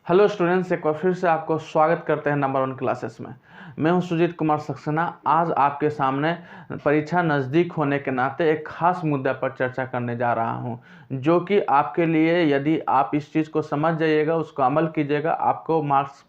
Hello students, एक बार फिर से आपको स्वागत करते हैं नंबर 1 क्लासेस में। मैं हूं सुजीत कुमार सक्सेना। आज आपके सामने परीक्षा नज़दीक होने के नाते एक खास मुद्दा पर चर्चा करने जा रहा हूं, जो कि आपके लिए, यदि आप इस चीज़ को समझ जाइएगा, उसको अमल कीजिएगा, आपको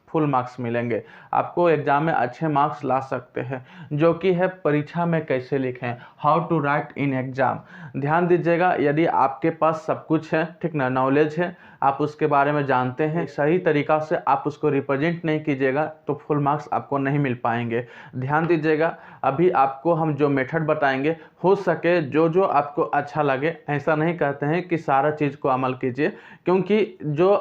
फुल मार्क्स मिलेंगे। आपको एग्जाम में अच्छे मार्क्स ला सकते हैं, जो कि है परीक्षा में कैसे लिखें, how to write in exam. ध्यान दीजिएगा, यदि आपके पास सब कुछ है, ठीक ना, नॉलेज है, आप उसके बारे में जानते हैं, सही तरीक़ा से आप उसको रिप्रेजेंट नहीं कीजिएगा तो फुल मार्क्स आपको नहीं मिल पाएंगे। ध्यान दीजिएगा, अभी आपको हम जो मेथड बताएंगे, हो सके जो जो आपको अच्छा लगे। ऐसा नहीं कहते हैं कि सारा चीज़ को अमल कीजिए, क्योंकि जो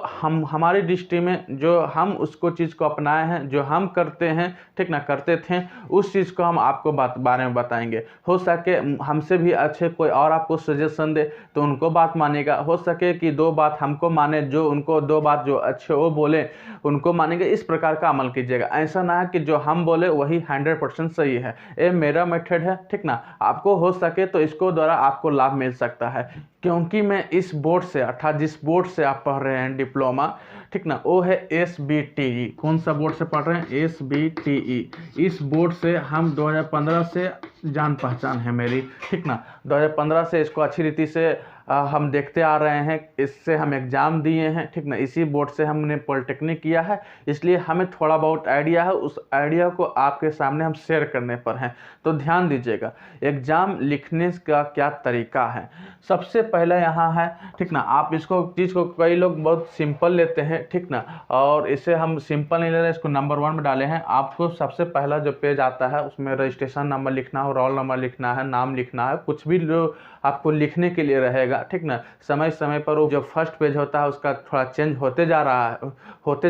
हमारी दृष्टि में जो हम उसको चीज़ को अपनाए हैं, जो हम करते हैं, ठीक ना, करते थे, उस चीज़ को हम आपको बारे में बताएंगे। हो सके हमसे भी अच्छे कोई और आपको सजेशन दे तो उनको बात मानेगा, हो सके कि दो बात हमको माने, जो उनको दो बात जो अच्छे वो बोले उनको मानेंगे। इस प्रकार का अमल कीजिएगा। ऐसा ना है कि जो हम बोले वही 100% सही है। ये मेरा मेथड है, ठीक ना। आपको हो सके तो इसको द्वारा आपको लाभ मिल सकता है, क्योंकि मैं इस बोर्ड से, अर्थात जिस बोर्ड से आप पढ़ रहे हैं डिप्लोमा, ठीक ना, वो है SBTE। कौन सा बोर्ड से पढ़ रहे हैं? SBTE। इस बोर्ड से हम 2015 से जान पहचान है मेरी, ठीक ना। 2015 से इसको अच्छी रीति से हम देखते आ रहे हैं, इससे हम एग्ज़ाम दिए हैं, ठीक ना। इसी बोर्ड से हमने पॉलिटेक्निक किया है, इसलिए हमें थोड़ा बहुत आइडिया है। उस आइडिया को आपके सामने हम शेयर करने पर हैं। तो ध्यान दीजिएगा, एग्ज़ाम लिखने का क्या तरीका है। सबसे पहले यहाँ है, ठीक ना, आप इसको चीज़ को, कई लोग बहुत सिंपल लेते हैं, ठीक ना, और इसे हम सिंपल नहीं ले रहे, इसको नंबर 1 में डाले हैं। आपको सबसे पहला जो पेज आता है उसमें रजिस्ट्रेशन नंबर लिखना हो, रोल नंबर लिखना है, नाम लिखना है, कुछ भी जो आपको लिखने के लिए रहेगा, ठीक ना। समय समय पर वो जो फर्स्ट पेज होता है उसका थोड़ा चेंज होते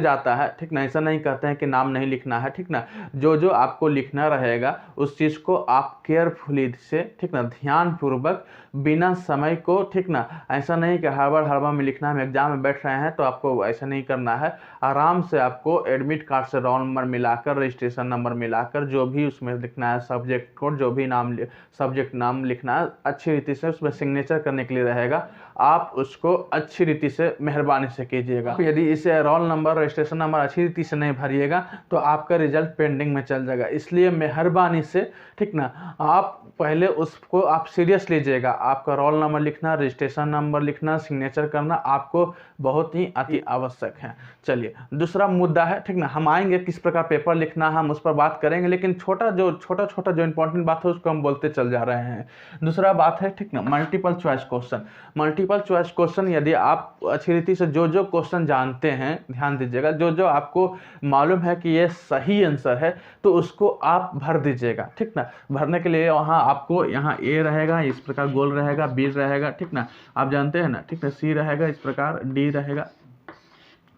जाता है, ठीक ना। ऐसा नहीं कहते हैं कि नाम नहीं लिखना है, ठीक ना। जो जो आपको लिखना रहेगा उस चीज़ को आप केयरफुली से, ठीक ना, ध्यानपूर्वक, बिना समय को, ठीक ना, ऐसा नहीं कि हड़बड़ में लिखना है। हम एग्जाम में बैठ रहे हैं तो आपको ऐसा नहीं करना है। आराम से आपको एडमिट कार्ड से रोल नंबर मिलाकर, रजिस्ट्रेशन नंबर मिलाकर, जो भी उसमें लिखना है, सब्जेक्ट कोड, जो भी सब्जेक्ट नाम लिखना है, अच्छी रीति से उसमें सिग्नेचर करने के लिए रहेगा। आप उसको अच्छी रीति से मेहरबानी से कीजिएगा। यदि इसे रोल नंबर, रजिस्ट्रेशन नंबर अच्छी रीति से नहीं भरिएगा तो आपका रिजल्ट पेंडिंग में चल जाएगा। इसलिए मेहरबानी से, ठीक ना, आप पहले उसको आप सीरियस लीजिएगा। आपका रोल नंबर लिखना, रजिस्ट्रेशन नंबर लिखना, सिग्नेचर करना आपको बहुत ही अति आवश्यक है। चलिए, दूसरा मुद्दा है, ठीक ना, हम आएंगे किस प्रकार पेपर लिखना है, हम उस पर बात करेंगे, लेकिन छोटा जो इंपॉर्टेंट बात है उसको हम बोलते चल जा रहे हैं। दूसरा बात है, ठीक ना, multiple choice question. Multiple choice question, यदि आप अच्छी रीति से जो जो क्वेश्चन जानते हैं, ध्यान दीजिएगा, जो जो आपको मालूम है कि ये सही आंसर है तो उसको आप भर दीजिएगा, ठीक ना। भरने के लिए वहाँ आपको, यहाँ A रहेगा इस प्रकार गोल रहेगा, B रहेगा, ठीक ना, आप जानते हैं ना, ठीक है, C रहेगा इस प्रकार, D रहेगा,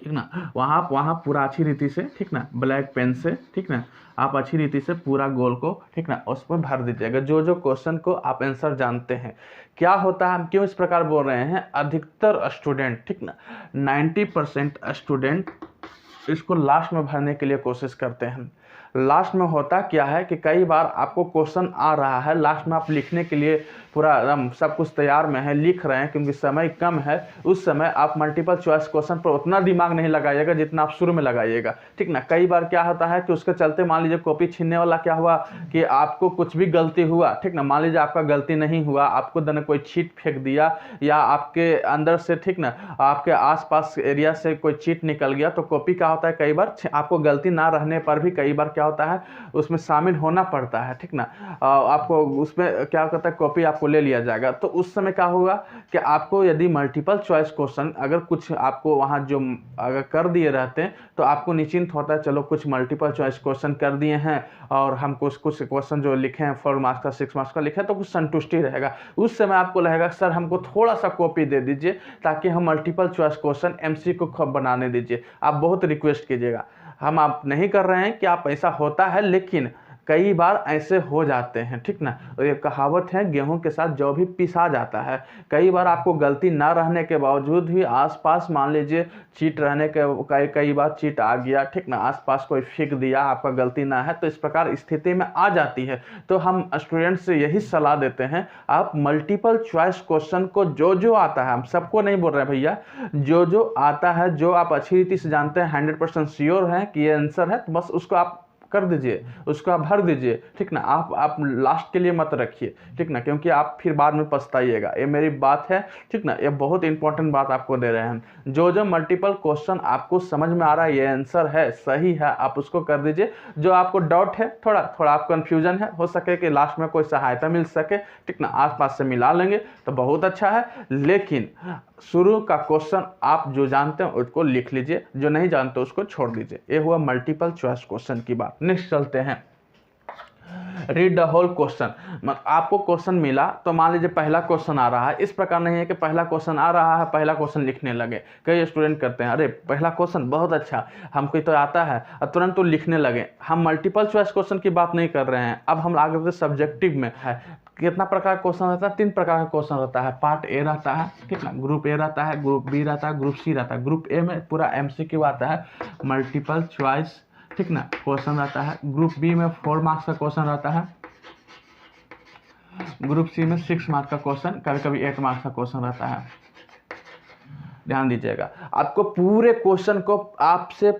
ठीक ना। वहाँ पूरा अच्छी रीति से, ठीक ना, ब्लैक पेन से, ठीक ना, आप अच्छी रीति से पूरा गोल को, ठीक ना, उस पर भर दीजिएगा, जो जो क्वेश्चन को आप आंसर जानते हैं। क्या होता है, हम क्यों इस प्रकार बोल रहे हैं, अधिकतर स्टूडेंट, ठीक ना, 90% स्टूडेंट इसको लास्ट में भरने के लिए कोशिश करते हैं। लास्ट में होता क्या है कि कई बार आपको क्वेश्चन आ रहा है, लास्ट में आप लिखने के लिए पूरा सब कुछ तैयार में है, लिख रहे हैं, क्योंकि समय कम है, उस समय आप मल्टीपल चॉइस क्वेश्चन पर उतना दिमाग नहीं लगाइएगा जितना आप शुरू में लगाइएगा, ठीक ना। कई बार क्या होता है कि उसके चलते, मान लीजिए कॉपी छीनने वाला क्या हुआ कि आपको कुछ भी गलती हुआ, ठीक ना, मान लीजिए आपका गलती नहीं हुआ, आपको ने कोई चीट फेंक दिया, या आपके अंदर से, ठीक ना, आपके आसपास एरिया से कोई चीट निकल गया, तो कॉपी क्या होता है, कई बार आपको गलती ना रहने पर भी कई बार क्या होता है, उसमें शामिल होना पड़ता है, ठीक ना। आपको उसमें क्या करता है, कॉपी आपको ले लिया जाएगा। तो उस समय क्या होगा कि आपको यदि मल्टीपल चॉइस क्वेश्चन अगर कुछ आपको वहाँ जो अगर कर दिए रहते हैं तो आपको निश्चिंत होता है, चलो कुछ मल्टीपल चॉइस क्वेश्चन कर दिए हैं और हम कुछ क्वेश्चन जो लिखे हैं 4 मार्क्स का, 6 मार्क्स का लिखे तो कुछ संतुष्टि रहेगा। उस समय आपको लगेगा सर हमको थोड़ा सा कॉपी दे दीजिए ताकि हम मल्टीपल चॉइस क्वेश्चन MCQ को बनाने दीजिए। आप बहुत रिक्वेस्ट कीजिएगा, हम आप नहीं कर रहे हैं कि आप, ऐसा होता है, लेकिन कई बार ऐसे हो जाते हैं, ठीक ना। और ये कहावत है, गेहूं के साथ जौ भी पिसा जाता है। कई बार आपको गलती ना रहने के बावजूद भी आसपास मान लीजिए चीट रहने के कई बार चीट आ गया, ठीक ना, आसपास कोई फेंक दिया, आपका गलती ना है, तो इस प्रकार स्थिति में आ जाती है। तो हम स्टूडेंट से यही सलाह देते हैं, आप मल्टीपल चॉइस क्वेश्चन को जो आता है, हम सबको नहीं बोल रहे हैं भैया, जो आता है, जो आप अच्छी रीति से जानते हैं, 100% श्योर हैं कि ये आंसर है, तो बस उसको आप कर दीजिए, उसको आप भर दीजिए, ठीक ना। आप लास्ट के लिए मत रखिए, ठीक ना, क्योंकि आप फिर बाद में पछताइएगा। ये मेरी बात है, ठीक ना, ये बहुत इंपॉर्टेंट बात आपको दे रहे हैं। जो मल्टीपल क्वेश्चन आपको समझ में आ रहा है, ये आंसर है, सही है, आप उसको कर दीजिए। जो आपको डाउट है, थोड़ा आप कंफ्यूजन है, हो सके कि लास्ट में कोई सहायता मिल सके, ठीक ना, आसपास से मिला लेंगे तो बहुत अच्छा है। लेकिन शुरू का क्वेश्चन आप जो जानते हैं उसको लिख लीजिए, जो नहीं जानते उसको छोड़ दीजिए। ये हुआ मल्टीपल चॉइस क्वेश्चन की बात। नेक्स्ट चलते हैं, रीड द होल क्वेश्चन। आपको क्वेश्चन मिला तो मान लीजिए पहला क्वेश्चन आ रहा है, इस प्रकार नहीं है कि पहला क्वेश्चन आ रहा है, पहला क्वेश्चन लिखने लगे। कई स्टूडेंट करते हैं, अरे पहला क्वेश्चन बहुत अच्छा, हमको तो आता है, और तुरंत तो लिखने लगे। हम मल्टीपल चॉइस क्वेश्चन की बात नहीं कर रहे हैं, अब हम आगे बढ़ते सब्जेक्टिव में है। कितना प्रकार का क्वेश्चन रहता है? 3 प्रकार का क्वेश्चन रहता है। पार्ट ए रहता है, ठीक ना, ग्रुप ए रहता है, ग्रुप बी रहता है, ग्रुप सी रहता है। ग्रुप ए में पूरा MCQ आता है, मल्टीपल चॉइस, ठीक ना, क्वेश्चन रहता है। ग्रुप बी में 4 मार्क्स का क्वेश्चन रहता है। ग्रुप सी में 6 मार्क्स का क्वेश्चन, कभी कभी 8 मार्क्स का क्वेश्चन रहता है। ध्यान दीजिएगा, आपको पूरे क्वेश्चन को आपसे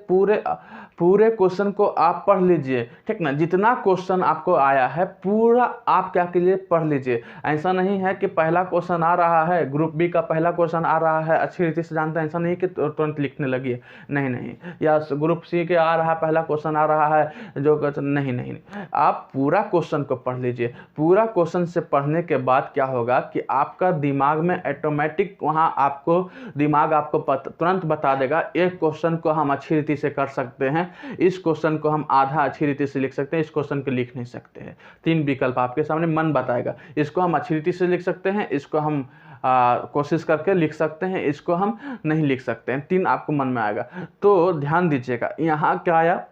पूरे क्वेश्चन को आप पढ़ लीजिए, ठीक ना। जितना क्वेश्चन आपको आया है पूरा आप क्या कीजिए, पढ़ लीजिए। ऐसा नहीं है कि पहला क्वेश्चन आ रहा है, ग्रुप बी का पहला क्वेश्चन आ रहा है, अच्छी रीति से जानते हैं, ऐसा नहीं कि तुरंत लिखने लगिए, नहीं। या ग्रुप सी के आ रहा है, पहला क्वेश्चन आ रहा है, जो क्वेश्चन नहीं, आप पूरा क्वेश्चन को पढ़ लीजिए। पूरा क्वेश्चन से पढ़ने के बाद क्या होगा कि आपका दिमाग में ऑटोमेटिक वहाँ आपको दिमाग आपको तुरंत बता देगा, एक क्वेश्चन को हम अच्छी रीति से कर सकते हैं, इस क्वेश्चन को हम आधा अच्छी रीति से लिख सकते हैं, इस क्वेश्चन को लिख नहीं सकते हैं। 3 विकल्प आपके सामने मन बताएगा, इसको हम अच्छी रीति से लिख सकते हैं, इसको हम कोशिश करके लिख सकते हैं, इसको हम नहीं लिख सकते हैं। 3 आपको मन में आएगा। तो ध्यान दीजिएगा, यहाँ क्या आया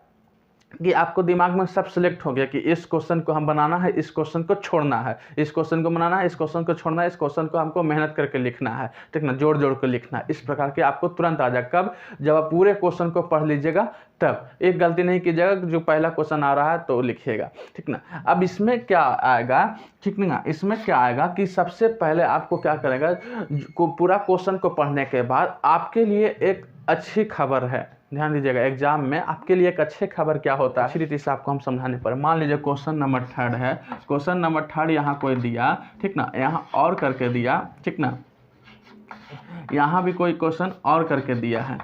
कि आपको दिमाग में सब सिलेक्ट हो गया कि इस क्वेश्चन को हम बनाना है, इस क्वेश्चन को छोड़ना है, इस क्वेश्चन को बनाना है, इस क्वेश्चन को छोड़ना है, इस क्वेश्चन को हमको मेहनत करके लिखना है, ठीक ना, जोड़ के लिखना है। इस प्रकार के आपको तुरंत आ जाए। कब? जब आप पूरे क्वेश्चन को पढ़ लीजिएगा तब। एक गलती नहीं कीजिएगा, जो पहला क्वेश्चन आ रहा है तो लिखिएगा, ठीक ना। अब इसमें क्या आएगा, ठीक ना, इसमें क्या आएगा कि सबसे पहले आपको क्या करेगा, पूरा क्वेश्चन को पढ़ने के बाद आपके लिए एक अच्छी खबर है। ध्यान दीजिएगा, एग्जाम में आपके लिए एक अच्छी खबर क्या होता है, अच्छी रीति से आपको हम समझाने पर। मान लीजिए क्वेश्चन नंबर 3 है, क्वेश्चन नंबर 3 यहाँ कोई दिया, ठीक ना, यहाँ और करके दिया, ठीक ना, यहाँ भी कोई क्वेश्चन और करके दिया है,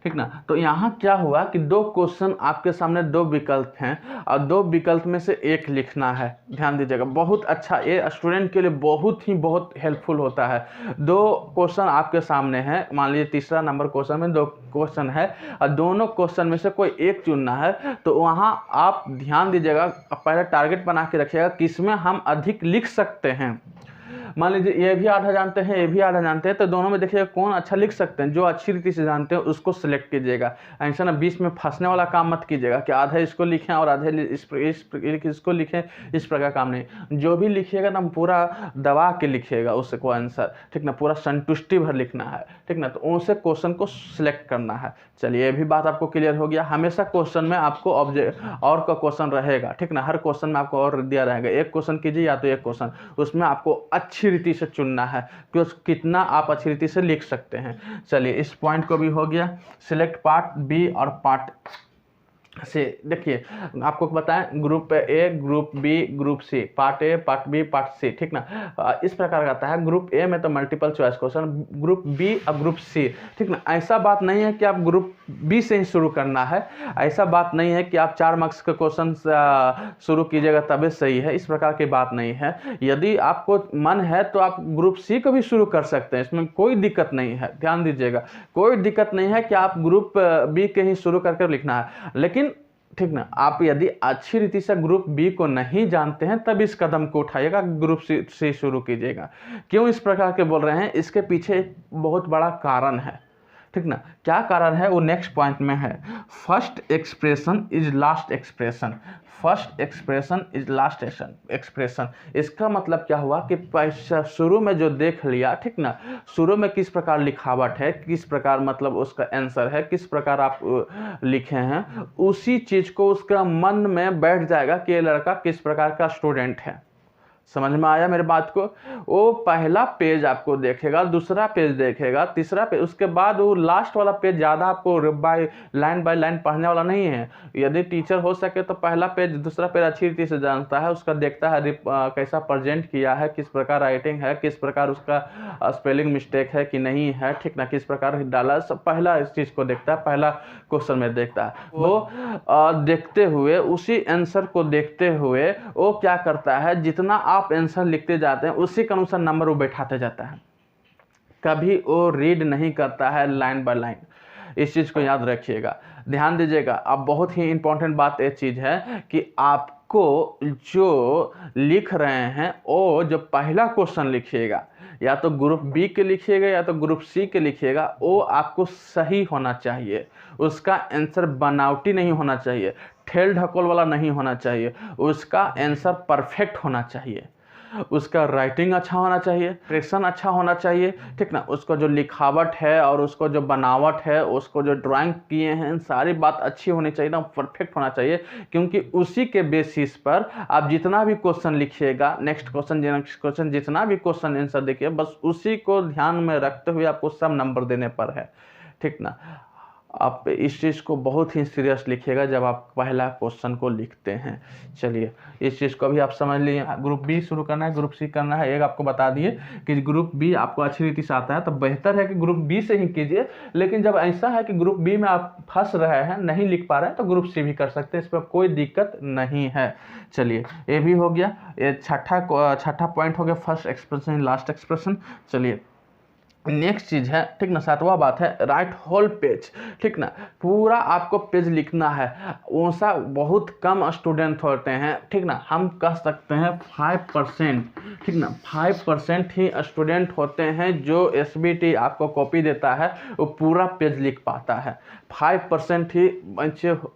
ठीक ना। तो यहाँ क्या हुआ कि 2 क्वेश्चन आपके सामने, 2 विकल्प हैं और 2 विकल्प में से एक लिखना है। ध्यान दीजिएगा, बहुत अच्छा, ये स्टूडेंट के लिए बहुत हेल्पफुल होता है। 2 क्वेश्चन आपके सामने हैं, मान लीजिए तीसरा नंबर क्वेश्चन में 2 क्वेश्चन है और दोनों क्वेश्चन में से कोई एक चुनना है। तो वहाँ आप ध्यान दीजिएगा, पहले टारगेट बना के रखिएगा किसमें हम अधिक लिख सकते हैं। मान लीजिए ये भी आधा जानते हैं, ये भी आधा जानते हैं, तो दोनों में देखिएगा कौन अच्छा लिख सकते हैं। जो अच्छी रीति से जानते हैं उसको सिलेक्ट कीजिएगा। ऐसा ना बीच में फंसने वाला काम मत कीजिएगा कि आधा इसको लिखें और आधे इसको लिखें, इस प्रकार काम नहीं। जो भी लिखिएगा ना पूरा दबा के लिखिएगा उसको आंसर, ठीक ना, पूरा संतुष्टि भर लिखना है, ठीक ना। तो उनसे क्वेश्चन को सिलेक्ट करना है। चलिए, ये भी बात आपको क्लियर हो गया। हमेशा क्वेश्चन में आपको ऑब्जेक्ट और का क्वेश्चन रहेगा, ठीक ना, हर क्वेश्चन में आपको और दिया रहेगा। एक क्वेश्चन कीजिए या तो एक क्वेश्चन, उसमें आपको अच्छी रीति से चुनना है कि कितना आप अच्छी रीति से लिख सकते हैं। चलिए, इस पॉइंट को भी हो गया। सिलेक्ट पार्ट बी और पार्ट से। देखिए, आपको बताएं, group A, group B, group C, part A, part B, part C, ठीक ना, इस प्रकार का आता है। ग्रुप ए में तो multiple choice question, group B और ग्रुप सी, ठीक ना। ऐसा बात नहीं है कि आप ग्रुप बी से ही शुरू करना है, ऐसा बात नहीं है कि आप 4 मार्क्स के क्वेश्चन शुरू कीजिएगा तभी सही है, इस प्रकार की बात नहीं है। यदि आपको मन है तो आप ग्रुप सी को भी शुरू कर सकते हैं, इसमें कोई दिक्कत नहीं है। ध्यान दीजिएगा, कोई दिक्कत नहीं है कि आप ग्रुप बी के ही शुरू करके लिखना है। लेकिन ठीक ना, आप यदि अच्छी रीति से ग्रुप बी को नहीं जानते हैं तब इस कदम को उठाइएगा, ग्रुप सी से शुरू कीजिएगा। क्यों इस प्रकार के बोल रहे हैं, इसके पीछे एक बहुत बड़ा कारण है, ठीक ना। क्या कारण है वो नेक्स्ट पॉइंट में है। First expression is last expression, first expression is last expression. इसका मतलब क्या हुआ कि शुरू में जो देख लिया, ठीक ना, शुरू में किस प्रकार लिखावट है, किस प्रकार मतलब उसका आंसर है, किस प्रकार आप लिखे हैं, उसी चीज को उसका मन में बैठ जाएगा कि ये लड़का किस प्रकार का स्टूडेंट है। समझ में आया मेरे बात को। वो पहला पेज आपको देखेगा, दूसरा पेज देखेगा, तीसरा पेज, उसके बाद वो लास्ट वाला पेज ज़्यादा आपको बाय लाइन पढ़ने वाला नहीं है। यदि टीचर हो सके तो पहला पेज दूसरा पेज अच्छी रीति से जानता है, उसका देखता है कैसा प्रेजेंट किया है, किस प्रकार राइटिंग है, किस प्रकार उसका स्पेलिंग मिस्टेक है कि नहीं है, ठीक ना, किस प्रकार डाला, सब पहला इस चीज़ को देखता है, पहला क्वेश्चन में देखता है। वो देखते हुए, उसी आंसर को देखते हुए वो क्या करता है, जितना आप आंसर लिखते जाते हैं उसी के अनुसार नंबर वो बैठाते जाता है। कभी वो रीड नहीं करता है लाइन बाय लाइन। इस चीज़ को याद रखिएगा, ध्यान दीजिएगा। अब बहुत ही इंपॉर्टेंट बात ये चीज़ है कि आपको जो लिख रहे हैं वो जो पहला क्वेश्चन लिखिएगा, या तो ग्रुप बी के लिखिएगा या तो ग्रुप सी के लिखिएगा, वो आपको सही होना चाहिए। उसका आंसर बनावटी नहीं होना चाहिए, ठेल ढकोल वाला नहीं होना चाहिए, उसका आंसर परफेक्ट होना चाहिए, उसका राइटिंग अच्छा होना चाहिए, एक्सप्रेशन अच्छा होना चाहिए, ठीक ना, उसको जो लिखावट है और उसको जो बनावट है, उसको जो ड्राइंग किए हैं, सारी बात अच्छी होनी चाहिए ना, परफेक्ट होना चाहिए। क्योंकि उसी के बेसिस पर आप जितना भी क्वेश्चन लिखिएगा, नेक्स्ट क्वेश्चन जितना भी क्वेश्चन आंसर देखिए, बस उसी को ध्यान में रखते हुए आपको सब नंबर देने पर है, ठीक ना। आप इस चीज़ को बहुत ही सीरियस लिखिएगा जब आप पहला क्वेश्चन को लिखते हैं। चलिए, इस चीज़ को भी आप समझ लिए। ग्रुप बी शुरू करना है, ग्रुप सी करना है, एक आपको बता दिए कि ग्रुप बी आपको अच्छी रीति से आता है तो बेहतर है कि ग्रुप बी से ही कीजिए। लेकिन जब ऐसा है कि ग्रुप बी में आप फंस रहे हैं, नहीं लिख पा रहे हैं, तो ग्रुप सी भी कर सकते हैं, इस पर कोई दिक्कत नहीं है। चलिए, ये भी हो गया। ये छठा पॉइंट हो गया, फर्स्ट एक्सप्रेशन लास्ट एक्सप्रेशन। चलिए, नेक्स्ट चीज है, ठीक ना, सातवां बात है राइट होल पेज, ठीक ना, पूरा आपको पेज लिखना है। वैसा बहुत कम स्टूडेंट होते हैं, ठीक ना, हम कह सकते हैं 5%, ठीक ना, 5% ही स्टूडेंट होते हैं जो एसबीटी आपको कॉपी देता है वो पूरा पेज लिख पाता है। 5% ही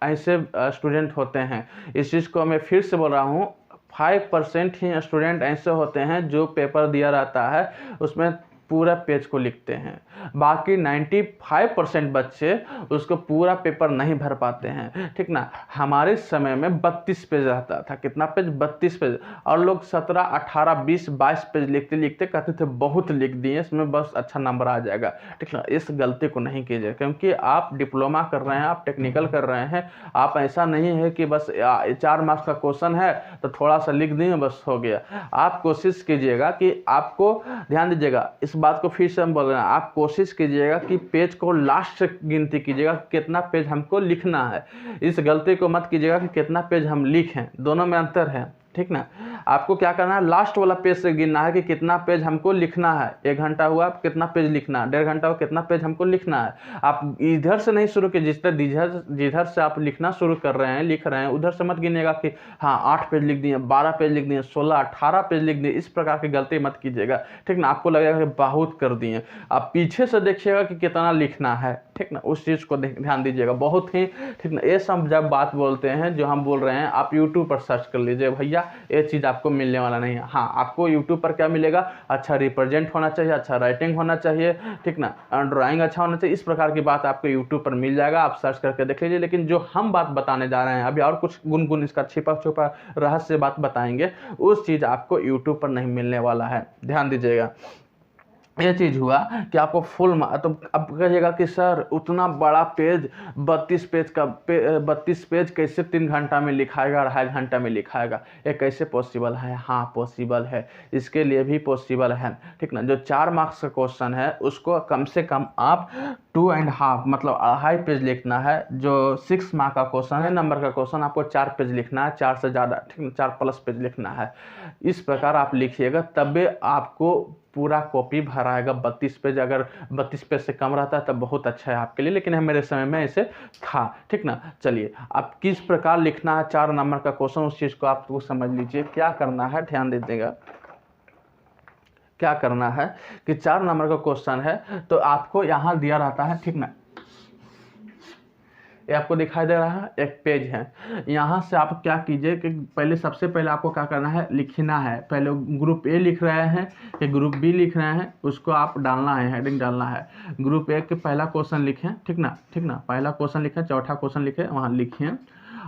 ऐसे स्टूडेंट होते हैं। इस चीज़ को मैं फिर से बोल रहा हूँ, 5% ही स्टूडेंट ऐसे होते हैं जो पेपर दिया रहता है उसमें पूरा पेज को लिखते हैं। बाकी 95% बच्चे उसको पूरा पेपर नहीं भर पाते हैं, ठीक ना। हमारे समय में 32 पेज रहता था। कितना पेज? 32 पेज। और लोग 17, 18, 20, 22 पेज लिखते लिखते कहते थे बहुत लिख दिए, इसमें बस अच्छा नंबर आ जाएगा, ठीक ना। इस गलती को नहीं कीजिए, क्योंकि आप डिप्लोमा कर रहे हैं, आप टेक्निकल कर रहे हैं। आप ऐसा नहीं है कि बस 4 मार्क्स का क्वेश्चन है तो थोड़ा सा लिख दिए बस हो गया। आप कोशिश कीजिएगा कि आपको, ध्यान दीजिएगा, इस बात को फिर से हम बोल रहे हैं, आप कोशिश कीजिएगा कि पेज को लास्ट से गिनती कीजिएगा, कितना पेज हमको लिखना है। इस गलती को मत कीजिएगा कि कितना पेज हम लिखें, दोनों में अंतर है, ठीक ना। आपको क्या करना है, लास्ट वाला पेज से गिनना है कि कितना पेज हमको लिखना है। 1 घंटा हुआ, कितना पेज लिखना है, 1.5 घंटा हुआ, कितना पेज हमको लिखना है। आप इधर से नहीं शुरू कीजिए, जिधर से आप लिखना शुरू कर रहे हैं, लिख रहे हैं, उधर से मत गिनिएगा कि हाँ 8 पेज लिख दिए, 12 पेज लिख दिए, 16, 18 पेज लिख दिए। इस प्रकार की गलती मत कीजिएगा, ठीक ना। आपको लगेगा कि बहुत कर दिए। आप पीछे से देखिएगा कि कितना लिखना है, ठीक ना, उस चीज़ को ध्यान दीजिएगा बहुत ही, ठीक ना। ये सब जब बात बोलते हैं जो हम बोल रहे हैं, आप यूट्यूब पर सर्च कर लीजिए भैया, ये चीज़ आपको मिलने वाला नहीं है। हाँ, आपको यूट्यूब पर क्या मिलेगा, अच्छा रिप्रेजेंट होना चाहिए, अच्छा राइटिंग होना चाहिए, ठीक ना, ड्राइंग अच्छा होना चाहिए, इस प्रकार की बात आपको यूट्यूब पर मिल जाएगा, आप सर्च करके देख लीजिए। लेकिन जो हम बात बताने जा रहे हैं अभी, और कुछ गुनगुन इसका छिपा छुपा रहस्य बात बताएंगे, उस चीज़ आपको यूट्यूब पर नहीं मिलने वाला है, ध्यान दीजिएगा। ये चीज़ हुआ कि आपको फुल तो अब कहिएगा कि सर उतना बड़ा पेज 32 पेज का 32 पेज कैसे 3 घंटा में लिखाएगा, 2.5 घंटा में लिखाएगा, ये कैसे पॉसिबल है? हाँ पॉसिबल है, इसके लिए भी पॉसिबल है, ठीक ना। जो 4 मार्क्स का क्वेश्चन है उसको कम से कम आप 2.5 मतलब 2.5 पेज लिखना है। जो 6 मार्क का क्वेश्चन है, नंबर का क्वेश्चन, आपको 4 पेज लिखना है, 4 से ज़्यादा, ठीक ना, 4+ पेज लिखना है। इस प्रकार आप लिखिएगा, तब आपको पूरा कॉपी भराएगा 32 पेज। अगर 32 पेज से कम रहता है तब बहुत अच्छा है आपके लिए, लेकिन मेरे समय में ऐसे था, ठीक ना। चलिए, आप किस प्रकार लिखना है 4 नंबर का क्वेश्चन, उस चीज़ को आप समझ लीजिए। क्या करना है, ध्यान दीजिएगा। क्या करना है कि 4 नंबर का क्वेश्चन है तो आपको यहाँ दिया रहता है, ठीक ना, ये आपको दिखाई दे रहा है एक पेज है। यहाँ से आप क्या कीजिए कि पहले सबसे पहले आपको क्या करना है, लिखना है। पहले ग्रुप ए लिख रहे हैं कि ग्रुप बी लिख रहे हैं, उसको आप डालना है, हेडिंग डालना है। ग्रुप ए के पहला क्वेश्चन लिखें, ठीक ना, पहला क्वेश्चन लिखें, चौथा क्वेश्चन लिखें, वहाँ लिखें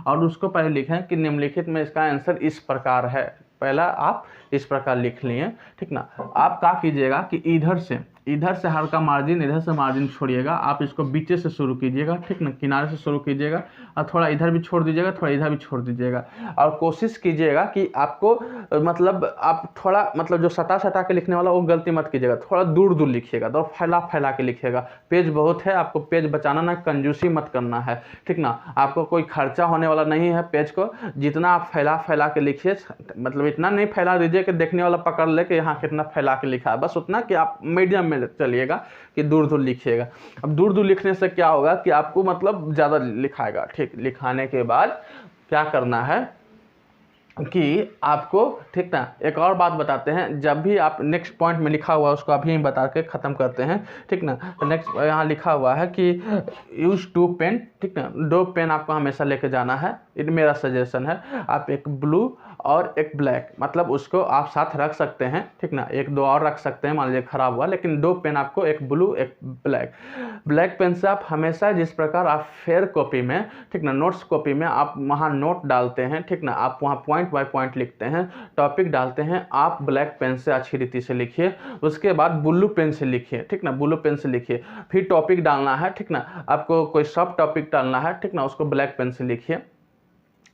और उसको पहले लिखें कि निम्नलिखित में इसका आंसर इस प्रकार है। पहला आप इस प्रकार लिख लिए, ठीक ना। आप क्या कीजिएगा कि इधर से हल्का मार्जिन, इधर से मार्जिन छोड़िएगा। आप इसको बीचे से शुरू कीजिएगा, ठीक ना, किनारे से शुरू कीजिएगा और थोड़ा इधर भी छोड़ दीजिएगा, थोड़ा इधर भी छोड़ दीजिएगा। और कोशिश कीजिएगा कि आपको मतलब आप थोड़ा मतलब जो सटा के लिखने वाला वो गलती मत कीजिएगा, थोड़ा दूर लिखिएगा, तो फैला के लिखिएगा। पेज बहुत है, आपको पेज बचाना ना, कंजूसी मत करना है, ठीक ना। आपको कोई खर्चा होने वाला नहीं है पेज को, जितना आप फैला के लिखिए, मतलब इतना नहीं फैला दीजिए कि देखने वाला पकड़ ले कि यहाँ कितना फैला के लिखा है, बस उतना कि आप मीडियम में चलिएगा कि दूर लिखिएगा। अब दूर लिखने से क्या होगा कि आपको मतलब ज़्यादा लिखाएगा, ठीक। लिखाने के बाद क्या करना है कि आपको, ठीक ना, एक और बात बताते हैं, जब भी आप नेक्स्ट पॉइंट में लिखा हुआ है उसको अभी बता के ख़त्म करते हैं, ठीक ना। तो नेक्स्ट यहाँ लिखा हुआ है कि यूज 2 पेन, ठीक ना, 2 पेन आपको हमेशा लेके जाना है। ये मेरा सजेशन है। आप एक ब्लू और एक ब्लैक, मतलब उसको आप साथ रख सकते हैं, ठीक ना, 1-2 और रख सकते हैं, मान लीजिए खराब हुआ, लेकिन 2 पेन आपको, एक ब्लू एक ब्लैक पेन से आप हमेशा जिस प्रकार आप फेयर कॉपी में, ठीक ना, नोट्स कॉपी में आप वहाँ नोट डालते हैं, ठीक ना, आप वहाँ पॉइंट बाय पॉइंट लिखते हैं, टॉपिक डालते हैं, आप ब्लैक पेन से अच्छी रीति से लिखिए। उसके बाद ब्लू पेन से लिखिए, ठीक ना, ब्लू पेन से लिखिए। फिर टॉपिक डालना है, ठीक ना, आपको कोई सब टॉपिक डालना है, ठीक ना, उसको ब्लैक पेन से लिखिए।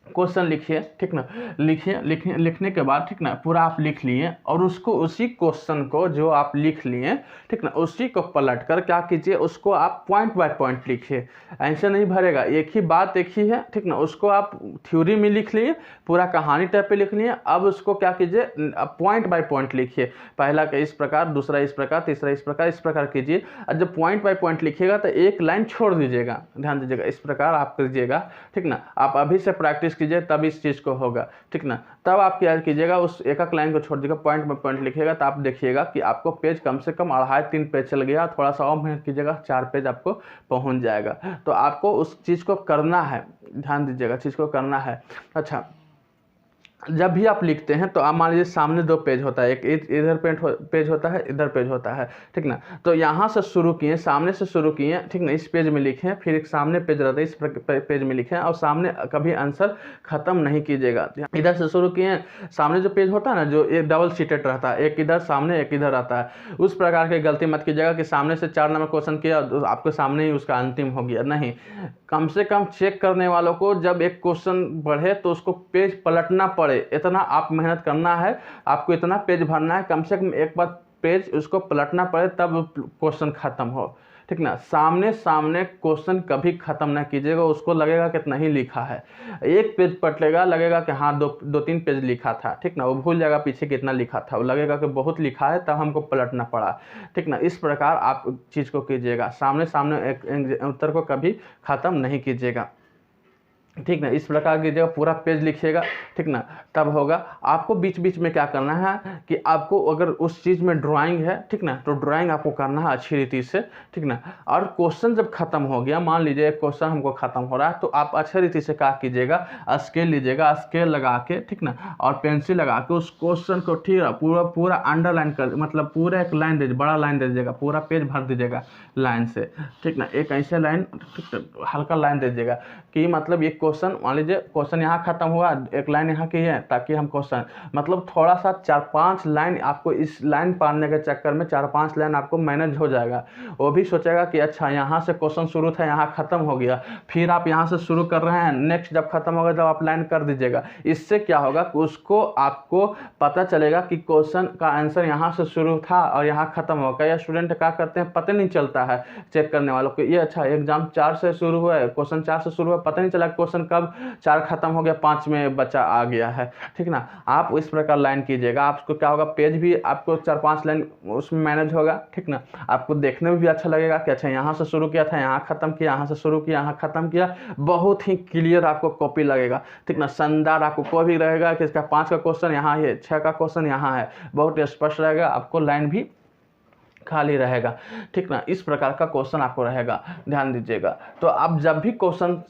क्वेश्चन लिखिए, ठीक ना, लिखने के बाद, ठीक ना, पूरा आप लिख लिए और उसको, उसी क्वेश्चन को जो आप लिख लिए, ठीक ना, उसी को पलट कर क्या कीजिए, उसको आप पॉइंट बाय पॉइंट लिखिए। ऐसे नहीं भरेगा, एक ही बात एक ही है, ठीक ना, उसको आप थ्योरी में लिख लिए, पूरा कहानी टाइप पे लिख लिए। अब उसको क्या कीजिए, पॉइंट बाय पॉइंट लिखिए। पहला का इस प्रकार, दूसरा इस प्रकार, तीसरा इस प्रकार कीजिए। और जब पॉइंट बाय पॉइंट लिखिएगा तो एक लाइन छोड़ दीजिएगा, ध्यान दीजिएगा, इस प्रकार आप कीजिएगा, ठीक ना। आप अभी से प्रैक्टिस कीजिए तब इस चीज़ को होगा, ठीक ना। तब आप क्या कीजिएगा, उस एक लाइन को छोड़ दीजिएगा, पॉइंट बाय पॉइंट लिखिएगा, तो आप देखिएगा कि आपको पेज कम से कम 2.5-3 पेज चल गया। थोड़ा सा और मेहनत कीजिएगा, 4 पेज आपको पहुंच जाएगा। तो आपको उस चीज़ को करना है, ध्यान दीजिएगा, चीज़ को करना है। अच्छा, जब भी आप लिखते हैं तो आप मान लीजिए सामने 2 पेज होता है, एक इधर पेज होता है, इधर पेज होता है, ठीक ना। तो यहाँ से शुरू किए, सामने से शुरू किए, ठीक ना, इस पेज में लिखें, फिर एक सामने पेज रहता है, इस पेज में लिखें, और सामने कभी आंसर ख़त्म नहीं कीजिएगा। इधर से शुरू किए, सामने जो पेज होता है ना, जो एक डबल सीटेड रहता है, एक इधर सामने एक इधर रहता है, उस प्रकार की गलती मत कीजिएगा कि सामने से 4 नंबर क्वेश्चन किया तो आपके सामने ही उसका अंतिम हो गया। नहीं, कम से कम चेक करने वालों को जब एक क्वेश्चन बढ़े तो उसको पेज पलटना पड़े, इतना आप मेहनत करना है। आपको इतना पेज भरना है, कम से कम एक बार पेज उसको पलटना पड़े तब क्वेश्चन खत्म हो, ठीक ना। सामने क्वेश्चन कभी खत्म ना कीजिएगा, उसको लगेगा कितना ही लिखा है। एक पेज पलटेगा, लगेगा कि हाँ 2-3 पेज लिखा था, ठीक ना, वो भूल जाएगा पीछे कितना लिखा था, वो लगेगा कि बहुत लिखा है, तब हमको पलटना पड़ा, ठीक ना। इस प्रकार आप चीज़ को कीजिएगा, सामने एक उत्तर को कभी ख़त्म नहीं कीजिएगा, ठीक ना। इस प्रकार की जगह पूरा पेज लिखिएगा, ठीक ना, तब होगा। आपको बीच बीच में क्या करना है कि आपको अगर उस चीज़ में ड्राइंग है, ठीक ना, तो ड्राइंग आपको करना है अच्छी रीति से, ठीक ना। और क्वेश्चन जब खत्म हो गया, मान लीजिए एक क्वेश्चन हमको खत्म हो रहा है, तो आप अच्छी रीति से क्या कीजिएगा, स्केल लीजिएगा, स्केल लगा के, ठीक ना, और पेंसिल लगा के उस क्वेश्चन को, ठीक है, पूरा अंडरलाइन कर, मतलब पूरा एक लाइन दे, बड़ा लाइन दे दीजिएगा, पूरा पेज भर दीजिएगा लाइन से, ठीक ना। एक ऐसे लाइन, ठीक, हल्का लाइन दे दीजिएगा कि मतलब ये क्वेश्चन, मान लीजिए क्वेश्चन यहाँ खत्म हुआ, एक लाइन यहाँ की है, ताकि हम क्वेश्चन मतलब थोड़ा सा 4-5 लाइन आपको, इस लाइन पाने के चक्कर में 4-5 लाइन आपको मैनेज हो जाएगा। वो भी सोचेगा कि अच्छा यहाँ से क्वेश्चन शुरू था, यहाँ खत्म हो गया, फिर आप यहाँ से शुरू कर रहे हैं, नेक्स्ट जब खत्म होगा तब आप लाइन कर दीजिएगा। इससे क्या होगा कि उसको, आपको पता चलेगा कि क्वेश्चन का आंसर यहाँ से शुरू था और यहाँ खत्म होगा। या स्टूडेंट क्या करते हैं, पता नहीं चलता है चेक करने वालों को, ये अच्छा एग्जाम 4 से शुरू हुआ है, क्वेश्चन 4 से शुरू हुआ, पता नहीं चला क्वेश्चन क्वेश्चन कब 4 खत्म हो गया, 5 में बचा आ गया है, ठीक ना। आप इस प्रकार लाइन कीजिएगा, आपको क्या होगा, पेज भी आपको 4-5 लाइन उसमें मैनेज होगा, ठीक ना। आपको देखने में भी अच्छा लगेगा कि अच्छा यहाँ से शुरू किया था, यहाँ खत्म किया, यहाँ से शुरू किया, यहाँ खत्म किया, बहुत ही क्लियर आपको कॉपी लगेगा, ठीक ना। शानदार आपको कोई भी रहेगा कि इसका 5 का क्वेश्चन यहाँ है, 6 का क्वेश्चन यहाँ है, बहुत स्पष्ट रहेगा, आपको लाइन भी खाली रहेगा, ठीक ना। इस प्रकार का क्वेश्चन आपको रहेगा, ध्यान दीजिएगा। तो आप जब भी क्वेश्चन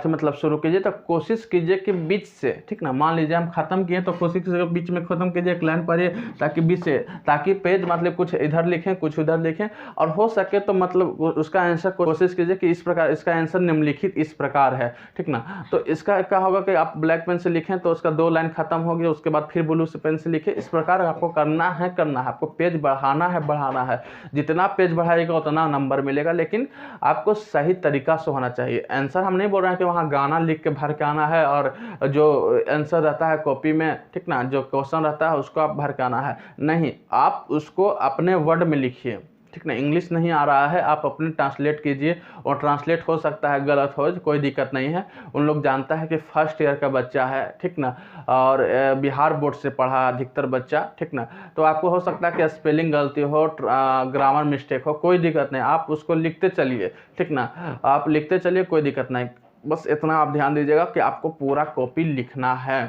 मतलब शुरू कीजिए तो कोशिश कीजिए कि बीच से, ठीक ना, मान लीजिए हम खत्म किए तो कोशिश कीजिए बीच में खत्म कीजिए, एक लाइन पढ़िए ताकि बीच से, ताकि पेज मतलब कुछ इधर लिखें कुछ उधर लिखें, और हो सके तो मतलब उसका आंसर कोशिश कीजिए कि इस प्रकार, इसका आंसर निम्नलिखित इस प्रकार है, ठीक ना। तो इसका क्या होगा कि आप ब्लैक पेन से लिखें तो उसका 2 लाइन खत्म हो गया, उसके बाद फिर ब्लू से पेन से लिखें, इस प्रकार आपको करना है आपको पेज बढ़ाना है। जितना पेज बढ़ाएगा उतना नंबर मिलेगा, लेकिन आपको सही तरीका से होना चाहिए। आंसर हम नहीं बोल रहे हैं कि वहाँ गाना लिख के भर के आना है, और जो आंसर रहता है कॉपी में, ठीक ना, जो क्वेश्चन रहता है उसको आप भर के आना है, नहीं, आप उसको अपने वर्ड में लिखिए, ठीक ना। इंग्लिश नहीं आ रहा है, आप अपने ट्रांसलेट कीजिए, और ट्रांसलेट हो सकता है गलत हो, कोई दिक्कत नहीं है। उन लोग जानता है कि फर्स्ट ईयर का बच्चा है, ठीक ना, और बिहार बोर्ड से पढ़ा अधिकतर बच्चा, ठीक ना। तो आपको हो सकता है कि स्पेलिंग गलती हो, ग्रामर मिस्टेक हो, कोई दिक्कत नहीं, आप उसको लिखते चलिए, ठीक ना, आप लिखते चलिए, कोई दिक्कत नहीं। बस इतना आप ध्यान दीजिएगा कि आपको पूरा कॉपी लिखना है।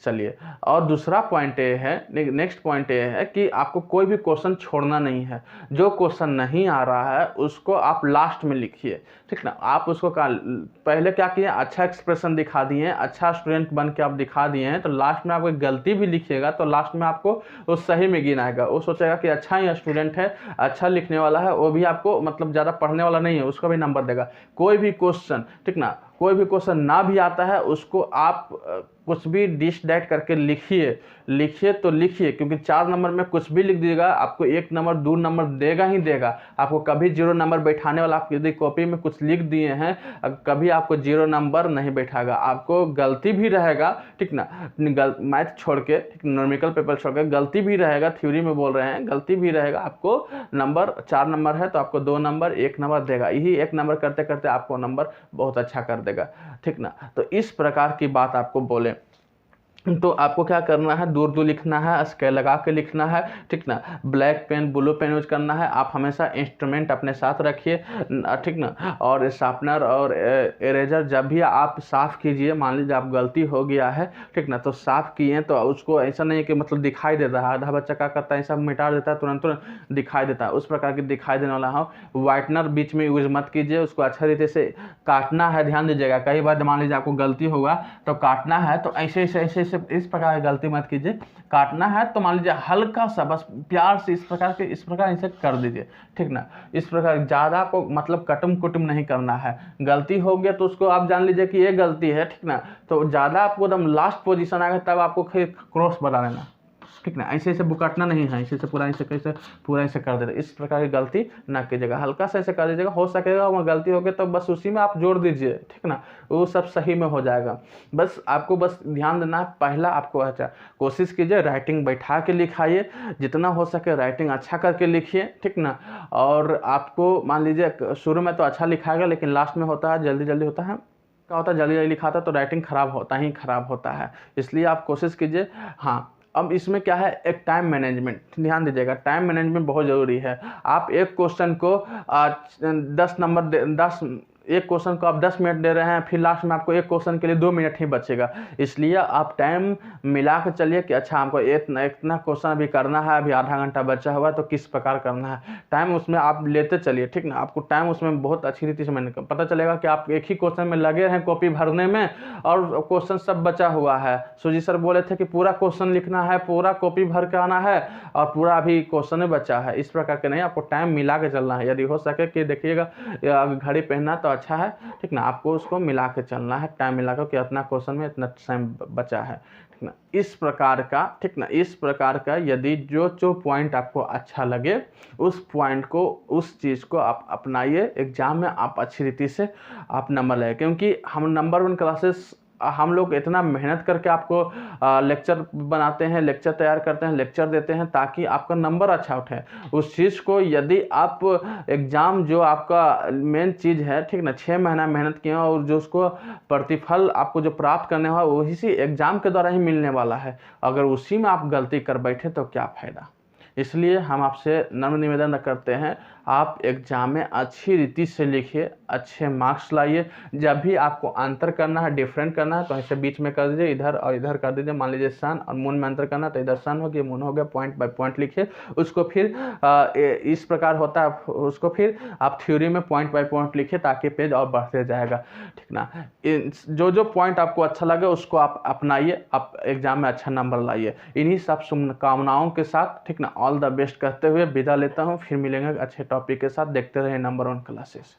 चलिए, और दूसरा पॉइंट ये है, नेक्स्ट पॉइंट ये है कि आपको कोई भी क्वेश्चन छोड़ना नहीं है। जो क्वेश्चन नहीं आ रहा है उसको आप लास्ट में लिखिए, ठीक ना। आप उसको पहले क्या किए, अच्छा एक्सप्रेशन दिखा दिए, अच्छा स्टूडेंट बन के आप दिखा दिए हैं, तो लास्ट में आप कोई गलती भी लिखिएगा तो लास्ट में आपको वो सही में गिनाएगा, वो सोचेगा कि अच्छा ही स्टूडेंट है, अच्छा लिखने वाला है, वो भी आपको मतलब ज़्यादा पढ़ने वाला नहीं है, उसका भी नंबर देगा। कोई भी क्वेश्चन, ठीक ना, कोई भी क्वेश्चन ना भी आता है उसको आप कुछ भी डिश डाइट करके लिखिए तो लिखिए, क्योंकि 4 नंबर में कुछ भी लिख दीजिएगा आपको 1 नंबर 2 नंबर देगा ही देगा। आपको कभी 0 नंबर बैठाने वाला, आप यदि कॉपी में कुछ लिख दिए हैं, कभी आपको 0 नंबर नहीं बैठाएगा, आपको गलती भी रहेगा, ठीक ना। मैथ छोड़ के, ठीक, न्यूमेरिकल पेपर छोड़ के गलती भी रहेगा, थ्योरी में बोल रहे हैं, गलती भी रहेगा, आपको नंबर 4 नंबर है तो आपको 2 नंबर 1 नंबर देगा, यही 1 नंबर करते करते आपको नंबर बहुत अच्छा कर देगा, ठीक ना। तो इस प्रकार की बात आपको बोले तो आपको क्या करना है, दूर दूर लिखना है, स्केल लगा के लिखना है, ठीक ना। Black pen blue pen use करना है। आप हमेशा इंस्ट्रूमेंट अपने साथ रखिए, ठीक ना। और शार्पनर और इरेजर जब भी आप साफ़ कीजिए, मान लीजिए आप गलती हो गया है, ठीक ना, तो साफ़ किए तो उसको ऐसा नहीं कि मतलब दिखाई देता है, आधा बच्चा क्या करता है, ऐसा मिटा देता है, तुरंत दिखाई देता है, उस प्रकार की दिखाई देने वाला हो। वाइटनर बीच में यूज मत कीजिए, उसको अच्छा तरीके से काटना है, ध्यान दीजिएगा। कई बार मान लीजिए आपको गलती होगा तो काटना है, तो ऐसे इस प्रकार की गलती मत कीजिए। काटना है तो मान लीजिए हल्का सा, बस प्यार से इस प्रकार ऐसे कर दीजिए, ठीक ना। इस प्रकार ज़्यादा को मतलब कटम कुटुम नहीं करना है। गलती हो गया तो उसको आप जान लीजिए कि ये गलती है, ठीक ना। तो ज़्यादा आपको एकदम लास्ट पोजीशन आएगा तब आपको फिर क्रॉस बना लेना, ठीक ना। ऐसे बुकाटना नहीं है, ऐसे पूरा ऐसे कर देना, इस प्रकार की गलती ना कीजिएगा, हल्का सा ऐसे कर दीजिएगा। हो सकेगा वहाँ गलती हो गई तो बस उसी में आप जोड़ दीजिए, ठीक ना, वो सब सही में हो जाएगा। बस आपको बस ध्यान देना है, पहला आपको अच्छा कोशिश कीजिए राइटिंग बैठा के लिखाइए, जितना हो सके राइटिंग अच्छा करके लिखिए, ठीक ना। और आपको मान लीजिए शुरू में तो अच्छा लिखाएगा, लेकिन लास्ट में होता है जल्दी होता है, क्या होता है जल्दी लिखाता है तो राइटिंग खराब होता है, इसलिए आप कोशिश कीजिए। हाँ, अब इसमें क्या है, एक टाइम मैनेजमेंट, ध्यान दीजिएगा, टाइम मैनेजमेंट बहुत ज़रूरी है। आप एक क्वेश्चन को 10 नंबर एक क्वेश्चन को आप 10 मिनट दे रहे हैं, फिर लास्ट में आपको एक क्वेश्चन के लिए 2 मिनट ही बचेगा, इसलिए आप टाइम मिला के चलिए कि अच्छा हमको इतना क्वेश्चन अभी करना है, अभी आधा घंटा बचा हुआ है तो किस प्रकार करना है, टाइम उसमें आप लेते चलिए, ठीक ना। आपको टाइम उसमें बहुत अच्छी रीति से मैंने पता चलेगा कि आप एक ही क्वेश्चन में लगे हैं कॉपी भरने में, और क्वेश्चन सब बचा हुआ है। सुजी सर बोले थे कि पूरा क्वेश्चन लिखना है, पूरा कॉपी भर के आना है, और पूरा अभी क्वेश्चन बचा है, इस प्रकार के नहीं, आपको टाइम मिला के चलना है। यदि हो सके कि देखिएगा घड़ी पहनना तो अच्छा है, ठीक ना, आपको उसको मिला के चलना है, टाइम मिला कर कि इतना क्वेश्चन में इतना टाइम बचा है, ठीक ना। इस प्रकार का, ठीक ना, इस प्रकार का यदि जो पॉइंट आपको अच्छा लगे उस पॉइंट को, उस चीज़ को आप अपनाइए, एग्जाम में आप अच्छी रीति से आप नंबर लें, क्योंकि हम नंबर 1 क्लासेस हम लोग इतना मेहनत करके आपको लेक्चर बनाते हैं, लेक्चर तैयार करते हैं, लेक्चर देते हैं ताकि आपका नंबर अच्छा उठे। उस चीज़ को यदि आप एग्ज़ाम जो आपका मेन चीज़ है, ठीक ना, 6 महीना मेहनत किए और जो उसको प्रतिफल आपको जो प्राप्त करने वाला वही सी एग्ज़ाम के द्वारा ही मिलने वाला है, अगर उसी में आप गलती कर बैठे तो क्या फ़ायदा। इसलिए हम आपसे नम्र निवेदन करते हैं, आप एग्ज़ाम में अच्छी रीति से लिखिए, अच्छे मार्क्स लाइए। जब भी आपको अंतर करना है, डिफरेंट करना है, तो ऐसे बीच में कर दीजिए, इधर और इधर कर दीजिए। मान लीजिए सन और मून में अंतर करना है तो इधर सन हो गया, मून हो गया, पॉइंट बाय पॉइंट लिखिए। उसको फिर इस प्रकार होता है, उसको फिर आप थ्योरी में पॉइंट बाय पॉइंट लिखिए ताकि पेज और बढ़ते जाएगा, ठीक ना। जो जो पॉइंट आपको अच्छा लगे उसको आप अपनाइए, आप एग्ज़ाम में अच्छा नंबर लाइए। इन्हीं सब शुभकामनाओं के साथ, ठीक ना, ऑल द बेस्ट कहते हुए विदा लेता हूँ। फिर मिलेंगे अच्छे टॉपिक के साथ। देखते रहे नंबर 1 क्लासेस।